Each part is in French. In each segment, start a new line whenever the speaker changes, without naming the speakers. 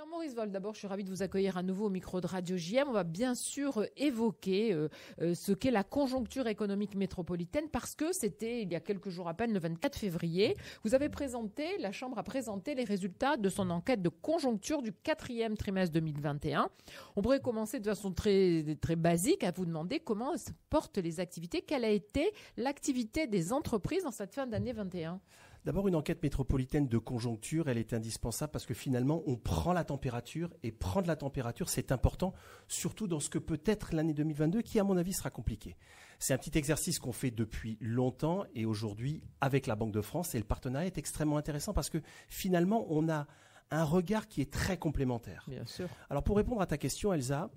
Alors Maurice Wolf, d'abord, je suis ravie de vous accueillir à nouveau au micro de Radio JM. On va bien sûr évoquer ce qu'est la conjoncture économique métropolitaine parce que c'était il y a quelques jours à peine, le 24 février. La Chambre a présenté les résultats de son enquête de conjoncture du 4e trimestre 2021. On pourrait commencer de façon très, très basique à vous demander comment se portent les activités, quelle a été l'activité des entreprises dans cette fin d'année 21.
D'abord, une enquête métropolitaine de conjoncture, elle est indispensable parce que finalement, on prend la température et prendre la température, c'est important, surtout dans ce que peut être l'année 2022 qui, à mon avis, sera compliquée. C'est un petit exercice qu'on fait depuis longtemps et aujourd'hui, avec la Banque de France, et le partenariat est extrêmement intéressant parce que finalement, on a un regard qui est très complémentaire.
Bien sûr.
Alors, pour répondre à ta question, Elsa,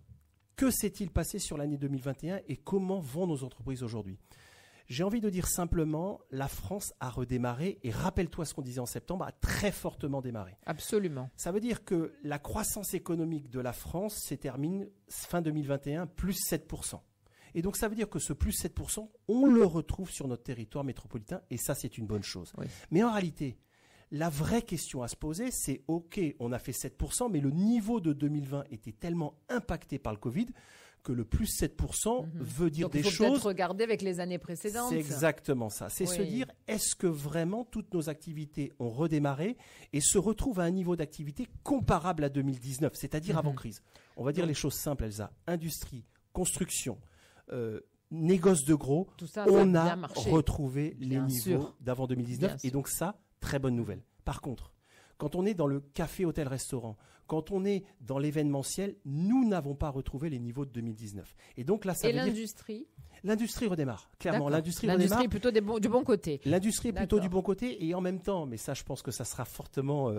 que s'est-il passé sur l'année 2021 et comment vont nos entreprises aujourd'hui ? J'ai envie de dire simplement, la France a redémarré, et rappelle-toi ce qu'on disait en septembre, a très fortement démarré.
Absolument.
Ça veut dire que la croissance économique de la France se termine fin 2021 plus 7%. Et donc ça veut dire que ce plus 7%, on le retrouve sur notre territoire métropolitain, et ça c'est une bonne chose.
Oui.
Mais en réalité, la vraie question à se poser, c'est ok, on a fait 7%, mais le niveau de 2020 était tellement impacté par le Covid que le plus 7% veut dire
donc,
des
il faut
choses.
peut-être regarder avec les années précédentes.
C'est exactement ça. C'est se dire, est-ce que vraiment toutes nos activités ont redémarré et se retrouvent à un niveau d'activité comparable à 2019, c'est-à-dire avant crise. On va dire les choses simples, Elsa. Industrie, construction, négoce de gros,
tout ça,
on a
marché.
Retrouvé les
Bien
niveaux
sûr.
d'avant 2019.
Bien
Et donc ça, très bonne nouvelle. Par contre, quand on est dans le café, hôtel, restaurant, quand on est dans l'événementiel, nous n'avons pas retrouvé les niveaux de 2019. Et donc là, ça veut dire...
l'industrie ?
L'industrie redémarre, clairement. L'industrie
est plutôt du bon côté.
L'industrie est plutôt du bon côté et en même temps, mais ça je pense que ça sera fortement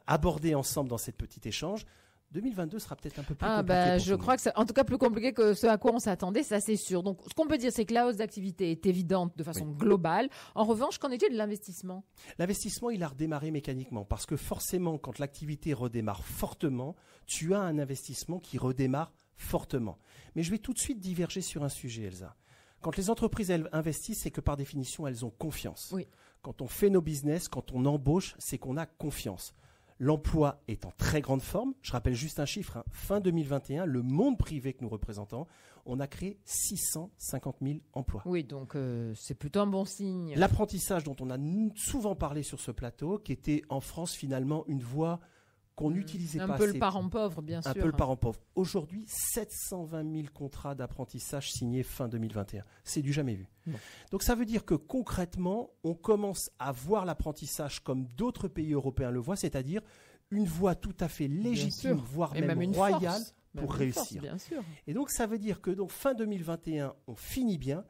abordé ensemble dans cette petite échange, 2022 sera peut-être un peu plus compliqué.
Je crois que c'est en tout cas plus compliqué que ce à quoi on s'attendait, ça c'est sûr. Donc ce qu'on peut dire, c'est que la hausse d'activité est évidente de façon globale. En revanche, qu'en est-il de l'investissement ?
L'investissement, il a redémarré mécaniquement parce que forcément, quand l'activité redémarre fortement, tu as un investissement qui redémarre fortement. Mais je vais tout de suite diverger sur un sujet, Elsa. Quand les entreprises elles investissent, c'est que par définition, elles ont confiance.
Oui.
Quand on fait nos business, quand on embauche, c'est qu'on a confiance. L'emploi est en très grande forme. Je rappelle juste un chiffre. Fin 2021, le monde privé que nous représentons, on a créé 650 000 emplois.
Oui, donc c'est plutôt un bon signe.
L'apprentissage dont on a souvent parlé sur ce plateau, qui était en France finalement une voie qu'on n'utilisait pas.
Un peu le parent pauvre, bien sûr.
Un peu le parent pauvre. Aujourd'hui, 720 000 contrats d'apprentissage signés fin 2021. C'est du jamais vu.
Bon.
Donc ça veut dire que concrètement, on commence à voir l'apprentissage comme d'autres pays européens le voient, c'est-à-dire une voie tout à fait légitime, voire même royale pour réussir.
Bien sûr.
Et donc ça veut dire que donc, fin 2021, on finit bien.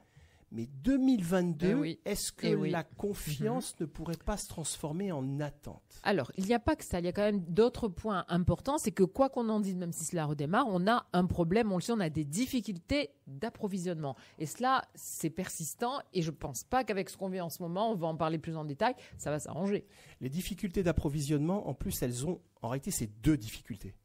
Mais 2022, est-ce que la confiance ne pourrait pas se transformer en attente ?
Alors, il n'y a pas que ça. Il y a quand même d'autres points importants. C'est que quoi qu'on en dise, même si cela redémarre, on a un problème. On le sait, on a des difficultés d'approvisionnement. Et cela, c'est persistant. Et je ne pense pas qu'avec ce qu'on vit en ce moment, on va en parler plus en détail, ça va s'arranger.
Les difficultés d'approvisionnement, en plus, elles ont, en réalité, c'est deux difficultés.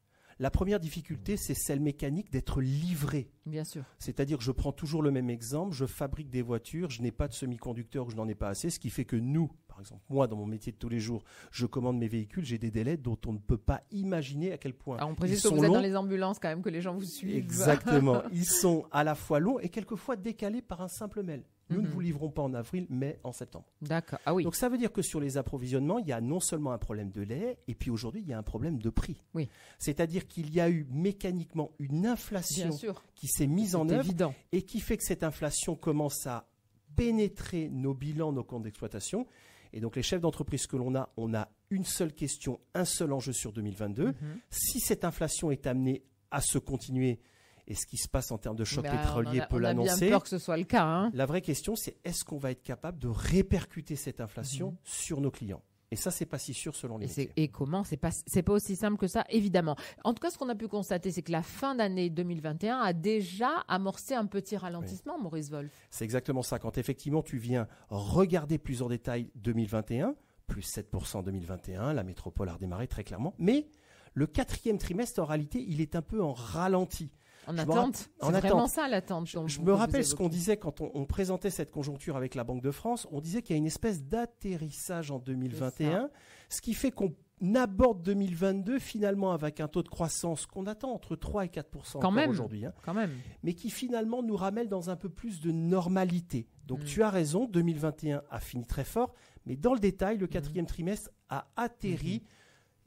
La première difficulté, c'est celle mécanique d'être livré.
Bien sûr.
C'est-à-dire que je prends toujours le même exemple, je fabrique des voitures, je n'ai pas de semi-conducteurs ou je n'en ai pas assez, ce qui fait que nous, par exemple, moi, dans mon métier de tous les jours, je commande mes véhicules, j'ai des délais dont on ne peut pas imaginer à quel point
on précise que vous êtes dans les ambulances quand même, que les gens vous suivent.
Exactement. Ils sont à la fois longs et quelquefois décalés par un simple mail. Nous ne vous livrons pas en avril, mais en septembre.
D'accord. Ah oui.
Donc ça veut dire que sur les approvisionnements, il y a non seulement un problème de lait, et puis aujourd'hui, il y a un problème de prix.
Oui.
C'est-à-dire qu'il y a eu mécaniquement une inflation qui s'est mise en œuvre et qui fait que cette inflation commence à pénétrer nos bilans, nos comptes d'exploitation. Et donc les chefs d'entreprise que l'on a, on a une seule question, un seul enjeu sur 2022. Si cette inflation est amenée à se continuer, et ce qui se passe en termes de choc pétrolier peut l'annoncer.
On a bien peur que ce soit le cas. Hein.
La vraie question, c'est est-ce qu'on va être capable de répercuter cette inflation sur nos clients ? Et ça, c'est pas si sûr selon les métiers.
Et comment ? C'est pas aussi simple que ça, évidemment. En tout cas, ce qu'on a pu constater, c'est que la fin d'année 2021 a déjà amorcé un petit ralentissement, Maurice Wolf.
C'est exactement ça. Quand effectivement, tu viens regarder plus en détail 2021, plus 7% en 2021, la métropole a redémarré très clairement. Mais le quatrième trimestre, en réalité, il est un peu en ralenti.
En attente, c'est vraiment ça l'attente.
Je me rappelle ce qu'on disait quand on présentait cette conjoncture avec la Banque de France. On disait qu'il y a une espèce d'atterrissage en 2021, ce qui fait qu'on aborde 2022 finalement avec un taux de croissance qu'on attend entre 3 et 4% aujourd'hui.
Quand même.
Mais qui finalement nous ramène dans un peu plus de normalité. Donc tu as raison, 2021 a fini très fort, mais dans le détail, le quatrième trimestre a atterri.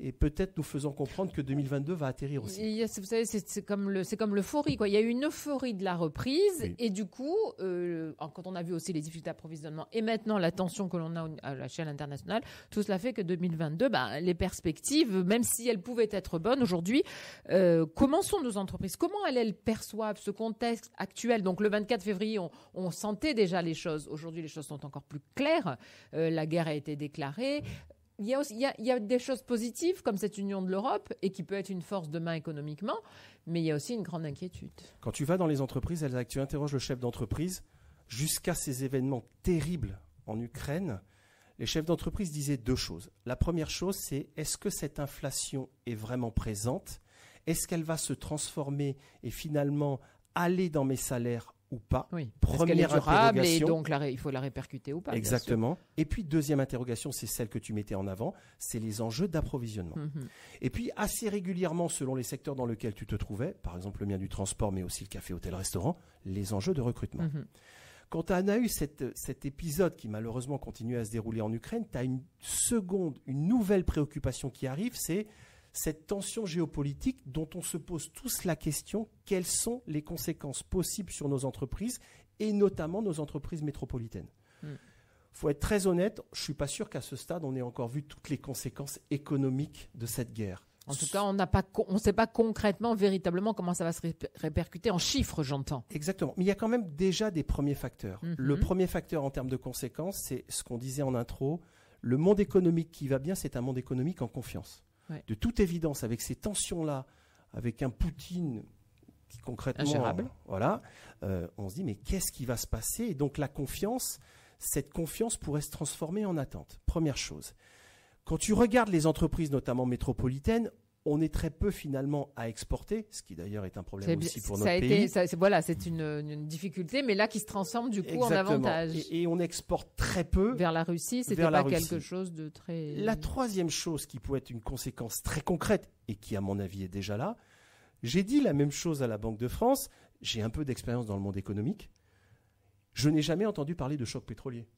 Et peut-être nous faisons comprendre que 2022 va atterrir aussi.
Vous savez, c'est comme l'euphorie, quoi. Il y a eu une euphorie de la reprise, et du coup, quand on a vu aussi les difficultés d'approvisionnement et maintenant la tension que l'on a à l'échelle internationale, tout cela fait que 2022, les perspectives, même si elles pouvaient être bonnes aujourd'hui, comment sont nos entreprises? Comment elles perçoivent ce contexte actuel? Donc le 24 février, on sentait déjà les choses. Aujourd'hui, les choses sont encore plus claires. La guerre a été déclarée. Il y a des choses positives comme cette union de l'Europe et qui peut être une force demain économiquement, mais il y a aussi une grande inquiétude.
Quand tu vas dans les entreprises, tu interroges le chef d'entreprise, jusqu'à ces événements terribles en Ukraine, les chefs d'entreprise disaient deux choses. La première chose, c'est est-ce que cette inflation est vraiment présente? Est-ce qu'elle va se transformer et finalement aller dans mes salaires ou pas?
Oui, est-ce qu'elle est durable et donc il faut la répercuter ou pas?
Exactement. Et puis, deuxième interrogation, c'est celle que tu mettais en avant, c'est les enjeux d'approvisionnement. Et puis, assez régulièrement, selon les secteurs dans lesquels tu te trouvais, par exemple le mien du transport, mais aussi le café, hôtel, restaurant, les enjeux de recrutement. Quand on a eu cet épisode qui malheureusement continue à se dérouler en Ukraine, tu as une nouvelle préoccupation qui arrive, c'est cette tension géopolitique dont on se pose tous la question, quelles sont les conséquences possibles sur nos entreprises et notamment nos entreprises métropolitaines. Faut être très honnête, je ne suis pas sûr qu'à ce stade, on ait encore vu toutes les conséquences économiques de cette guerre.
En tout cas, on ne sait pas concrètement, véritablement, comment ça va se répercuter en chiffres, j'entends.
Exactement. Mais il y a quand même déjà des premiers facteurs. Le premier facteur en termes de conséquences, c'est ce qu'on disait en intro. Le monde économique qui va bien, c'est un monde économique en confiance. Ouais. De toute évidence, avec ces tensions-là, avec un Poutine qui concrètement...
ingérable.
On se dit, mais qu'est-ce qui va se passer? Et donc la confiance, cette confiance pourrait se transformer en attente. Première chose. Quand tu regardes les entreprises, notamment métropolitaines, on est très peu finalement à exporter, ce qui d'ailleurs est un problème aussi pour notre pays.
C'est une difficulté, mais là qui se transforme du coup en avantage.
Et on exporte très peu.
Vers la Russie, c'était pas quelque chose de très...
La troisième chose qui pourrait être une conséquence très concrète, et qui à mon avis est déjà là, j'ai dit la même chose à la Banque de France, j'ai un peu d'expérience dans le monde économique, je n'ai jamais entendu parler de choc pétrolier.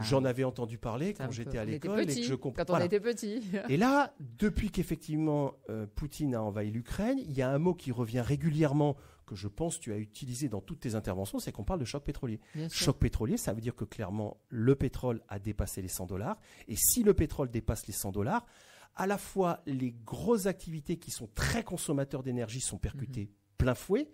J'en avais entendu parler quand j'étais à l'école et que je comprends.
Quand on était petit.
Et là, depuis qu'effectivement Poutine a envahi l'Ukraine, il y a un mot qui revient régulièrement que je pense que tu as utilisé dans toutes tes interventions, c'est qu'on parle de choc pétrolier. Choc pétrolier, ça veut dire que clairement le pétrole a dépassé les $100. Et si le pétrole dépasse les $100, à la fois les grosses activités qui sont très consommateurs d'énergie sont percutées plein fouet,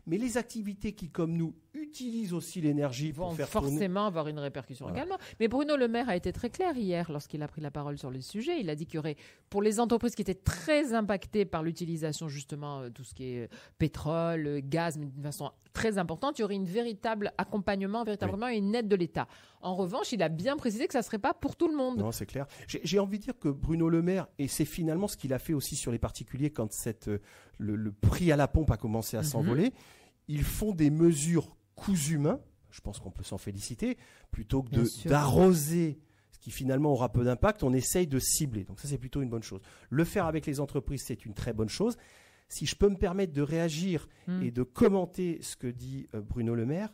mais les activités qui, comme nous, utilisent aussi l'énergie pour faire
forcément avoir une répercussion également. Mais Bruno Le Maire a été très clair hier lorsqu'il a pris la parole sur le sujet. Il a dit qu'il y aurait, pour les entreprises qui étaient très impactées par l'utilisation justement tout ce qui est pétrole, gaz, mais d'une façon très importante, il y aurait un véritable accompagnement, véritablement une aide de l'État. En revanche, il a bien précisé que ça ne serait pas pour tout le monde.
Non, c'est clair. J'ai envie de dire que Bruno Le Maire, et c'est finalement ce qu'il a fait aussi sur les particuliers quand le prix à la pompe a commencé à s'envoler, ils font des mesures coûts humains, je pense qu'on peut s'en féliciter, plutôt que d'arroser ce qui finalement aura peu d'impact, on essaye de cibler. Donc ça, c'est plutôt une bonne chose. Le faire avec les entreprises, c'est une très bonne chose. Si je peux me permettre de réagir et de commenter ce que dit Bruno Le Maire,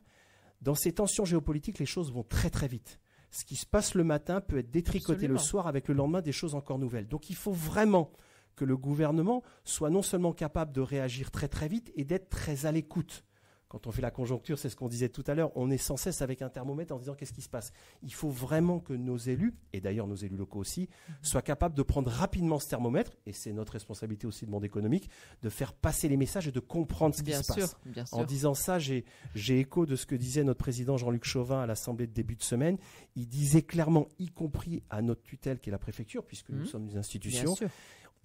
dans ces tensions géopolitiques, les choses vont très très vite. Ce qui se passe le matin peut être détricoté le soir avec le lendemain des choses encore nouvelles. Donc il faut vraiment que le gouvernement soit non seulement capable de réagir très très vite et d'être très à l'écoute. Quand on fait la conjoncture, c'est ce qu'on disait tout à l'heure, on est sans cesse avec un thermomètre en disant qu'est-ce qui se passe. Il faut vraiment que nos élus, et d'ailleurs nos élus locaux aussi, soient capables de prendre rapidement ce thermomètre, et c'est notre responsabilité aussi de monde économique, de faire passer les messages et de comprendre ce qui se passe.
Bien sûr.
En disant ça, j'ai écho de ce que disait notre président Jean-Luc Chauvin à l'Assemblée de début de semaine. Il disait clairement, y compris à notre tutelle qui est la préfecture, puisque nous sommes des institutions,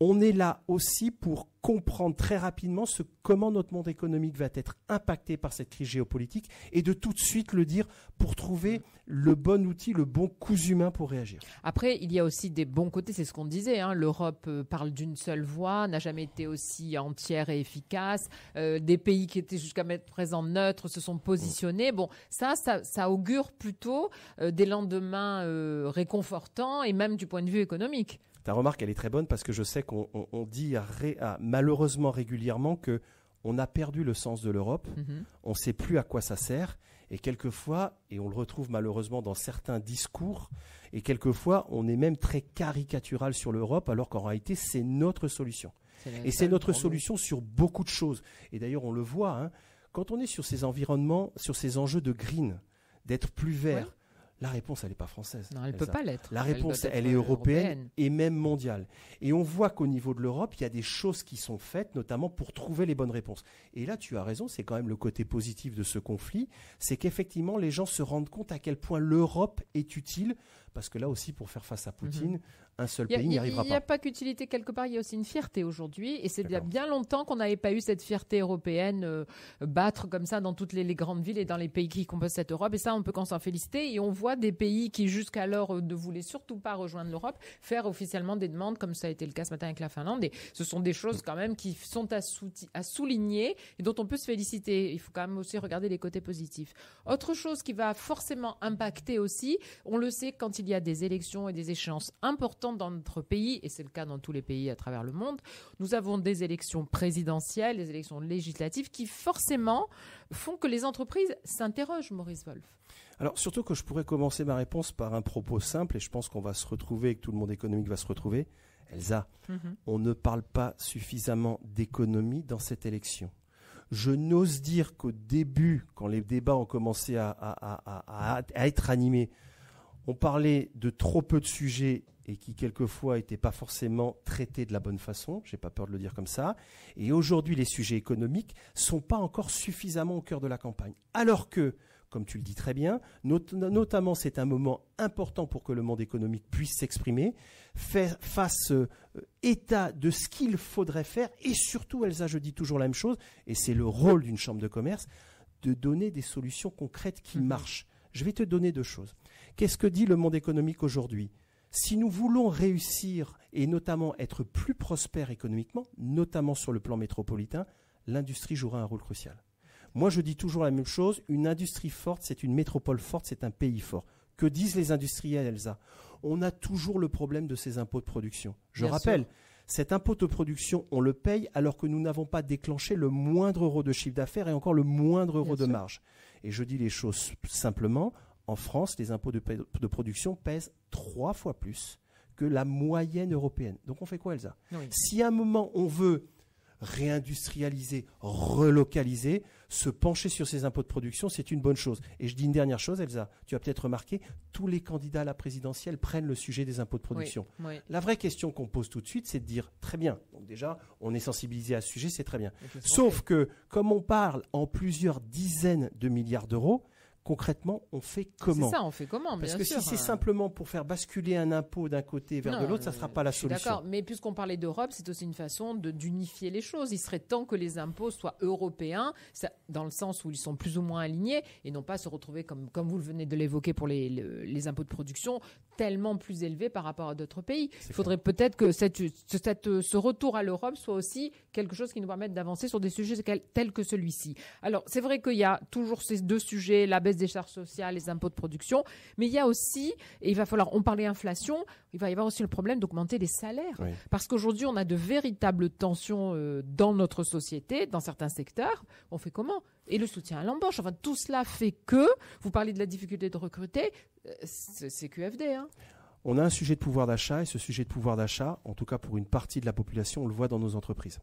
on est là aussi pour comprendre très rapidement comment notre monde économique va être impacté par cette crise géopolitique et de tout de suite le dire pour trouver le bon outil, le bon coup humain pour réagir.
Après, il y a aussi des bons côtés, c'est ce qu'on disait. L'Europe parle d'une seule voix, n'a jamais été aussi entière et efficace. Des pays qui étaient jusqu'à présent neutres se sont positionnés. Bon, ça augure plutôt des lendemains réconfortants et même du point de vue économique.
Ta remarque, elle est très bonne parce que je sais qu'on dit malheureusement régulièrement qu'on a perdu le sens de l'Europe, on ne sait plus à quoi ça sert, et quelquefois, et on le retrouve malheureusement dans certains discours, et quelquefois on est même très caricatural sur l'Europe, alors qu'en réalité c'est notre solution. Et c'est notre solution sur beaucoup de choses. Et d'ailleurs on le voit, hein, quand on est sur ces environnements, sur ces enjeux de green, d'être plus vert, oui. La réponse, elle n'est pas française.
Non, elle ne peut pas l'être.
La réponse, elle est européenne et même mondiale. Et on voit qu'au niveau de l'Europe, il y a des choses qui sont faites, notamment pour trouver les bonnes réponses. Et là, tu as raison, c'est quand même le côté positif de ce conflit, c'est qu'effectivement, les gens se rendent compte à quel point l'Europe est utile, parce que là aussi, pour faire face à Poutine, un seul pays n'y arrivera pas.
Il n'y a pas qu'utilité quelque part, il y a aussi une fierté aujourd'hui. Et c'est il y a bien longtemps qu'on n'avait pas eu cette fierté européenne battre comme ça dans toutes les grandes villes et dans les pays qui composent cette Europe. Et ça, on peut qu'en s'en féliciter. Et on voit des pays qui, jusqu'alors, ne voulaient surtout pas rejoindre l'Europe, faire officiellement des demandes, comme ça a été le cas ce matin avec la Finlande. Et ce sont des choses quand même qui sont à souligner et dont on peut se féliciter. Il faut quand même aussi regarder les côtés positifs. Autre chose qui va forcément impacter aussi, on le sait quand il y a des élections et des échéances importantes dans notre pays, et c'est le cas dans tous les pays à travers le monde, nous avons des élections présidentielles, des élections législatives qui forcément font que les entreprises s'interrogent, Maurice Wolf.
Alors surtout que je pourrais commencer ma réponse par un propos simple, et je pense qu'on va se retrouver, et que tout le monde économique va se retrouver. Elsa, on ne parle pas suffisamment d'économie dans cette élection. Je n'ose dire qu'au début, quand les débats ont commencé à être animés, on parlait de trop peu de sujets et qui quelquefois n'étaient pas forcément traités de la bonne façon, je n'ai pas peur de le dire comme ça. Et aujourd'hui, les sujets économiques ne sont pas encore suffisamment au cœur de la campagne. Alors que, comme tu le dis très bien, notamment c'est un moment important pour que le monde économique puisse s'exprimer, fasse état de ce qu'il faudrait faire, et surtout, Elsa, je dis toujours la même chose, et c'est le rôle d'une chambre de commerce, de donner des solutions concrètes qui marchent. Je vais te donner deux choses. Qu'est-ce que dit le monde économique aujourd'hui ? Si nous voulons réussir et notamment être plus prospères économiquement, notamment sur le plan métropolitain, l'industrie jouera un rôle crucial. Moi, je dis toujours la même chose, une industrie forte, c'est une métropole forte, c'est un pays fort. Que disent les industriels, Elsa ? On a toujours le problème de ces impôts de production. Je rappelle, cet impôt de production, on le paye alors que nous n'avons pas déclenché le moindre euro de chiffre d'affaires et encore le moindre euro de marge. Et je dis les choses simplement. En France, les impôts de production pèsent 3 fois plus que la moyenne européenne. Donc on fait quoi, Elsa ? Si à un moment on veut réindustrialiser, relocaliser, se pencher sur ces impôts de production, c'est une bonne chose. Et je dis une dernière chose, Elsa, tu as peut-être remarqué, tous les candidats à la présidentielle prennent le sujet des impôts de production. La vraie question qu'on pose tout de suite, c'est de dire, très bien, donc déjà, on est sensibilisé à ce sujet, c'est très bien. Sauf que, comme on parle en plusieurs dizaines de milliards d'euros, concrètement, on fait comment ?
C'est ça, on fait comment ?
Parce que si c'est simplement pour faire basculer un impôt d'un côté vers de l'autre, ça ne sera pas la solution.
D'accord, mais puisqu'on parlait d'Europe, c'est aussi une façon d'unifier les choses. Il serait temps que les impôts soient européens, dans le sens où ils sont plus ou moins alignés, et non pas se retrouver, comme vous venez de l'évoquer pour les impôts de production, tellement plus élevés par rapport à d'autres pays. Il faudrait peut-être que ce retour à l'Europe soit aussi quelque chose qui nous permette d'avancer sur des sujets tels que celui-ci. Alors, c'est vrai qu'il y a toujours ces deux sujets, la baisse des charges sociales, les impôts de production, mais il y a aussi, et il va falloir, on parlait inflation, il va y avoir aussi le problème d'augmenter les salaires, parce qu'aujourd'hui on a de véritables tensions dans notre société, dans certains secteurs. On fait comment ? Et le soutien à l'embauche, enfin tout cela fait que, vous parlez de la difficulté de recruter, c'est QFD, hein.
On a un sujet de pouvoir d'achat, et ce sujet de pouvoir d'achat, en tout cas pour une partie de la population, on le voit dans nos entreprises.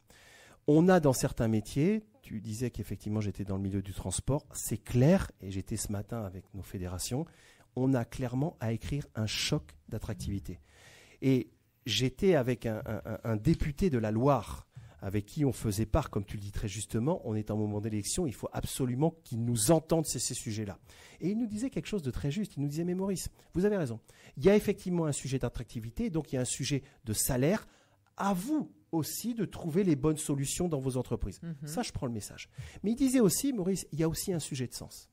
On a dans certains métiers, tu disais qu'effectivement j'étais dans le milieu du transport, c'est clair, et j'étais ce matin avec nos fédérations, on a clairement à écrire un choc d'attractivité. Et j'étais avec un député de la Loire, avec qui on faisait part, comme tu le dis très justement, on est en moment d'élection, il faut absolument qu'il nous entende ces sujets-là. Et il nous disait quelque chose de très juste, il nous disait « Mais Maurice, vous avez raison, il y a effectivement un sujet d'attractivité, donc il y a un sujet de salaire, à vous aussi de trouver les bonnes solutions dans vos entreprises. » Ça, je prends le message. Mais il disait aussi, Maurice, il y a aussi un sujet de sens.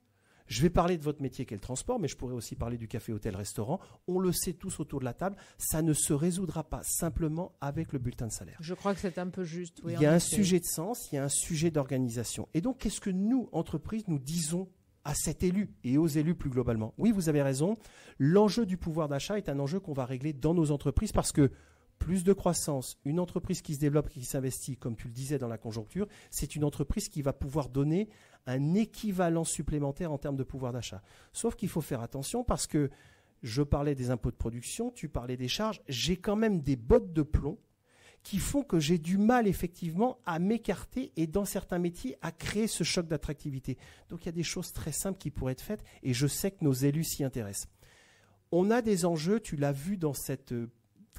Je vais parler de votre métier qui est le transport, mais je pourrais aussi parler du café, hôtel, restaurant. On le sait tous autour de la table, ça ne se résoudra pas simplement avec le bulletin de salaire.
Je crois que c'est un peu juste. Oui,
il y a un sujet de sens, il y a un sujet d'organisation. Et donc, qu'est-ce que nous, entreprises, nous disons à cet élu et aux élus plus globalement ? Oui, vous avez raison, l'enjeu du pouvoir d'achat est un enjeu qu'on va régler dans nos entreprises parce que plus de croissance, une entreprise qui se développe et qui s'investit, comme tu le disais dans la conjoncture, c'est une entreprise qui va pouvoir donner un équivalent supplémentaire en termes de pouvoir d'achat. Sauf qu'il faut faire attention parce que je parlais des impôts de production, tu parlais des charges, j'ai quand même des bottes de plomb qui font que j'ai du mal effectivement à m'écarter et dans certains métiers à créer ce choc d'attractivité. Donc il y a des choses très simples qui pourraient être faites et je sais que nos élus s'y intéressent. On a des enjeux, tu l'as vu dans cette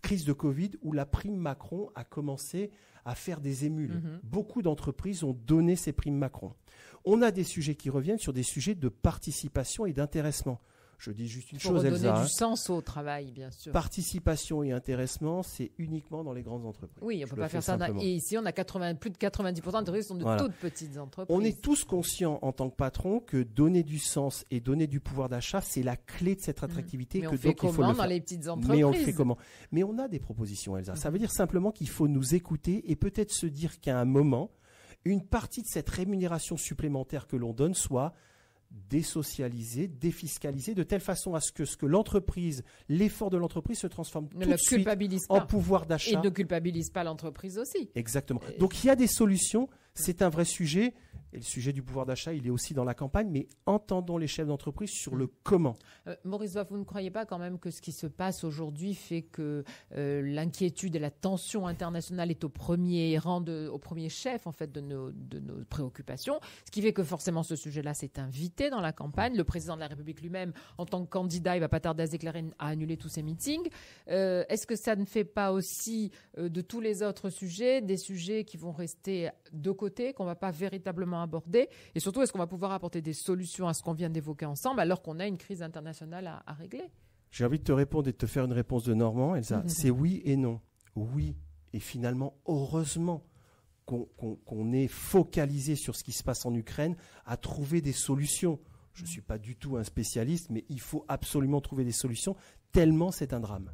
crise de Covid où la prime Macron a commencé à faire des émules. Beaucoup d'entreprises ont donné ces primes Macron. On a des sujets qui reviennent sur des sujets de participation et d'intéressement. Je dis juste une chose, Elsa.
Pour donner du sens au travail, bien sûr.
Participation et intéressement, c'est uniquement dans les grandes entreprises.
Oui, on ne peut pas faire ça. Et ici, on a plus de 90% d'entreprises sont de toutes petites entreprises.
On est tous conscients en tant que patron que donner du sens et donner du pouvoir d'achat, c'est la clé de cette attractivité.
Mais on fait comment dans les petites entreprises ?
Mais on le fait comment ? Mais on a des propositions, Elsa. Ça veut dire simplement qu'il faut nous écouter et peut-être se dire qu'à un moment, une partie de cette rémunération supplémentaire que l'on donne soit désocialisé, défiscalisé, de telle façon à ce que l'entreprise, l'effort de l'entreprise se transforme tout de suite en pouvoir d'achat.
Et ne culpabilise pas l'entreprise aussi.
Exactement. Donc il y a des solutions, c'est un vrai sujet. Et le sujet du pouvoir d'achat, il est aussi dans la campagne, mais entendons les chefs d'entreprise sur le comment.
Maurice Doif, vous ne croyez pas quand même que ce qui se passe aujourd'hui fait que l'inquiétude et la tension internationale est au premier rang, au premier chef en fait de nos préoccupations, ce qui fait que forcément ce sujet-là s'est invité dans la campagne. Le président de la République lui-même, en tant que candidat, il ne va pas tarder à se déclarer à annuler tous ses meetings. Est-ce que ça ne fait pas aussi de tous les autres sujets des sujets qui vont rester de côté, qu'on ne va pas véritablement aborder, et surtout est-ce qu'on va pouvoir apporter des solutions à ce qu'on vient d'évoquer ensemble alors qu'on a une crise internationale à régler ?
J'ai envie de te répondre et de te faire une réponse de Normand, Elsa. C'est oui et non. Oui, et finalement, heureusement qu'on est focalisé sur ce qui se passe en Ukraine, à trouver des solutions. Je ne suis pas du tout un spécialiste, mais il faut absolument trouver des solutions, tellement c'est un drame.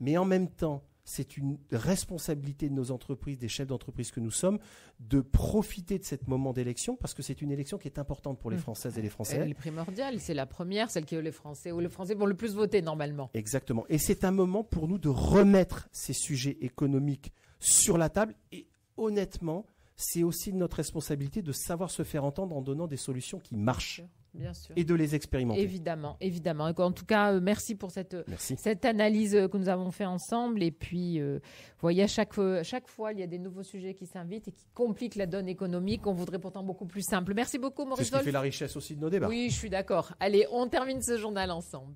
Mais en même temps, c'est une responsabilité de nos entreprises, des chefs d'entreprise que nous sommes, de profiter de ce moment d'élection, parce que c'est une élection qui est importante pour les Françaises et les Français.
Elle est primordiale, c'est la première, celle que les Français vont le plus voter normalement.
Exactement. Et c'est un moment pour nous de remettre ces sujets économiques sur la table. Et honnêtement, c'est aussi notre responsabilité de savoir se faire entendre en donnant des solutions qui marchent.
Bien sûr.
Et de les expérimenter.
Évidemment, évidemment. En tout cas, merci pour cette analyse que nous avons fait ensemble. Et puis, vous voyez, à chaque fois, il y a des nouveaux sujets qui s'invitent et qui compliquent la donne économique. On voudrait pourtant beaucoup plus simple. Merci beaucoup, Maurice Wolf.
C'est ce qui fait la richesse aussi de nos débats.
Oui, je suis d'accord. Allez, on termine ce journal ensemble.